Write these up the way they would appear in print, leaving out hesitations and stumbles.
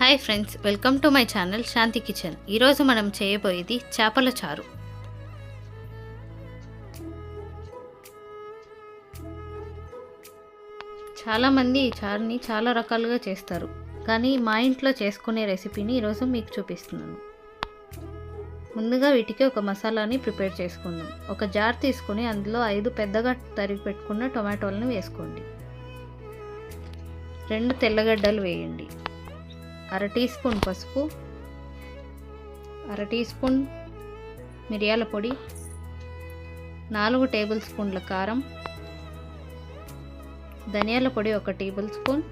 Hi friends, welcome to my channel Shanti kitchen. ఈరోజు మనం చేయబోయేది చేపల చారు. చాలామంది ఈ చారుని చాలా రకాలుగా చేస్తారు, కానీ మా ఇంట్లో చేసుకునే రెసిపీని ఈరోజు మీకు చూపిస్తున్నాను. ముందుగా వీటికి ఒక మసాలాని ప్రిపేర్ చేసుకుందాం. ఒక జార్ తీసుకుని అందులో 5 పెద్దగా తరిగి పెట్టుకున్న టొమాటోలను వేసుకోండి. 2 తెల్లగడ్డలు వేయండి. 1/2 టీ స్పూన్ పసుపు, 1/2 టీ స్పూన్ మిరియాల పొడి, 4 టేబుల్ స్పూన్ల కారం, ధనియాల పొడి 1 టేబుల్ స్పూన్,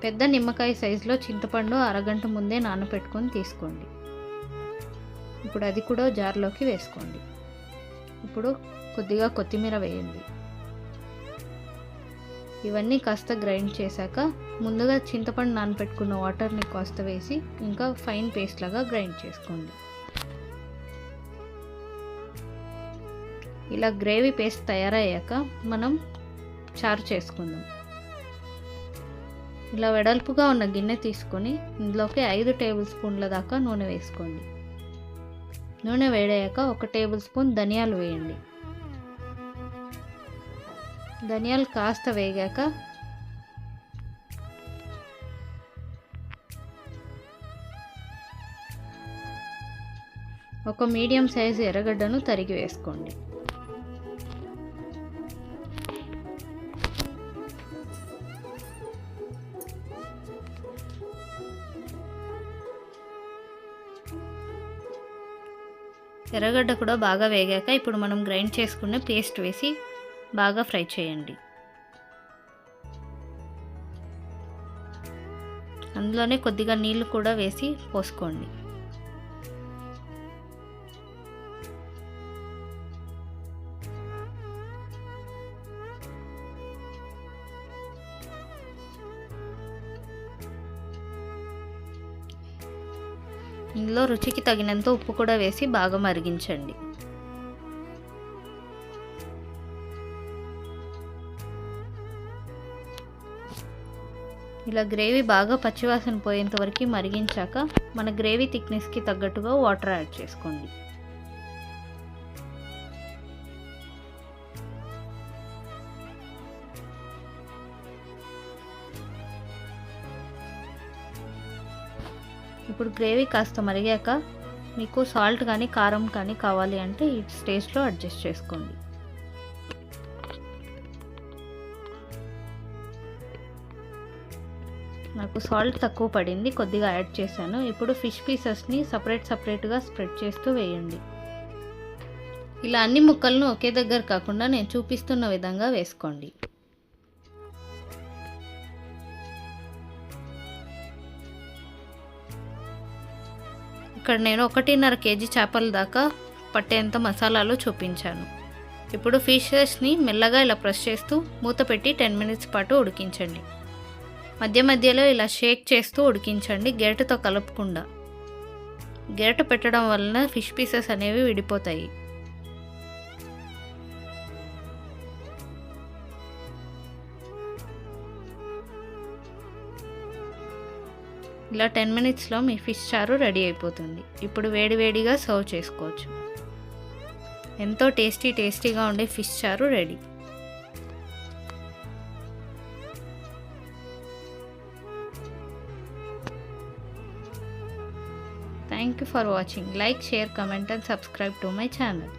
పెద్ద నిమ్మకాయ సైజులో చింతపండు అరగంట ముందే నానబెట్టుకొని తీసుకోండి. ఇప్పుడు అది కూడా జార్లోకి వేసుకోండి. ఇప్పుడు కొద్దిగా కొత్తిమీర వేయండి. ఇవన్నీ కాస్త గ్రైండ్ చేశాక ముందుగా చింతపండు నానబెట్టుకున్న వాటర్ని కాస్త వేసి ఇంకా ఫైన్ పేస్ట్ లాగా గ్రైండ్ చేసుకోండి. ఇలా గ్రేవీ పేస్ట్ తయారయ్యాక మనం చారు చేసుకుందాం. ఇలా వెడల్పుగా ఉన్న గిన్నె తీసుకొని ఇందులోకి 5 టేబుల్ స్పూన్ల దాకా నూనె వేసుకోండి. నూనె వేడయ్యాక 1 టేబుల్ స్పూన్ ధనియాలు వేయండి. ధనియాలు కాస్త వేగాక ఒక మీడియం సైజు ఎర్రగడ్డను తరిగి వేసుకోండి. ఎర్రగడ్డ కూడా బాగా వేగాక ఇప్పుడు మనం గ్రైండ్ చేసుకున్న పేస్ట్ వేసి బాగా ఫ్రై చేయండి. అందులోనే కొద్దిగా నీళ్లు కూడా వేసి పోసుకోండి. ఇందులో రుచికి తగినంత ఉప్పు కూడా వేసి బాగా మరిగించండి. ఇలా గ్రేవీ బాగా పచ్చివాసన పోయేంత వరకు మరిగించాక మన గ్రేవీ థిక్నెస్కి తగ్గట్టుగా వాటర్ యాడ్ చేసుకోండి. ఇప్పుడు గ్రేవీ కాస్త మరిగాక మీకు సాల్ట్ కానీ కారం కానీ కావాలి అంటే ఈ స్టేజ్లో అడ్జస్ట్ చేసుకోండి. నాకు సాల్ట్ తక్కువ పడింది, కొద్దిగా యాడ్ చేశాను. ఇప్పుడు ఫిష్ పీసెస్ని సపరేట్గా స్ప్రెడ్ చేస్తూ వేయండి. ఇలా అన్ని ముక్కలను ఒకే దగ్గర కాకుండా నేను చూపిస్తున్న విధంగా వేసుకోండి. ఇక్కడ నేను 1.5 కేజీ చేపల దాకా పట్టేంత మసాలాలు చూపించాను. ఇప్పుడు ఫిషెస్ని మెల్లగా ఇలా ప్రెస్ చేస్తూ మూత పెట్టి 10 మినిట్స్ పాటు ఉడికించండి. మధ్య మధ్యలో ఇలా షేక్ చేస్తూ ఉడికించండి, గరిటెతో కలపకుండా. గరిటె పెట్టడం వలన ఫిష్ పీసెస్ అనేవి విడిపోతాయి. ఇలా 10 మినిట్స్లో మీ ఫిష్ చారు రెడీ అయిపోతుంది. ఇప్పుడు వేడివేడిగా సర్వ్ చేసుకోవచ్చు. ఎంతో టేస్టీగా ఉండే ఫిష్ చారు ready. Thank you for watching. Like, share, comment and subscribe to my channel.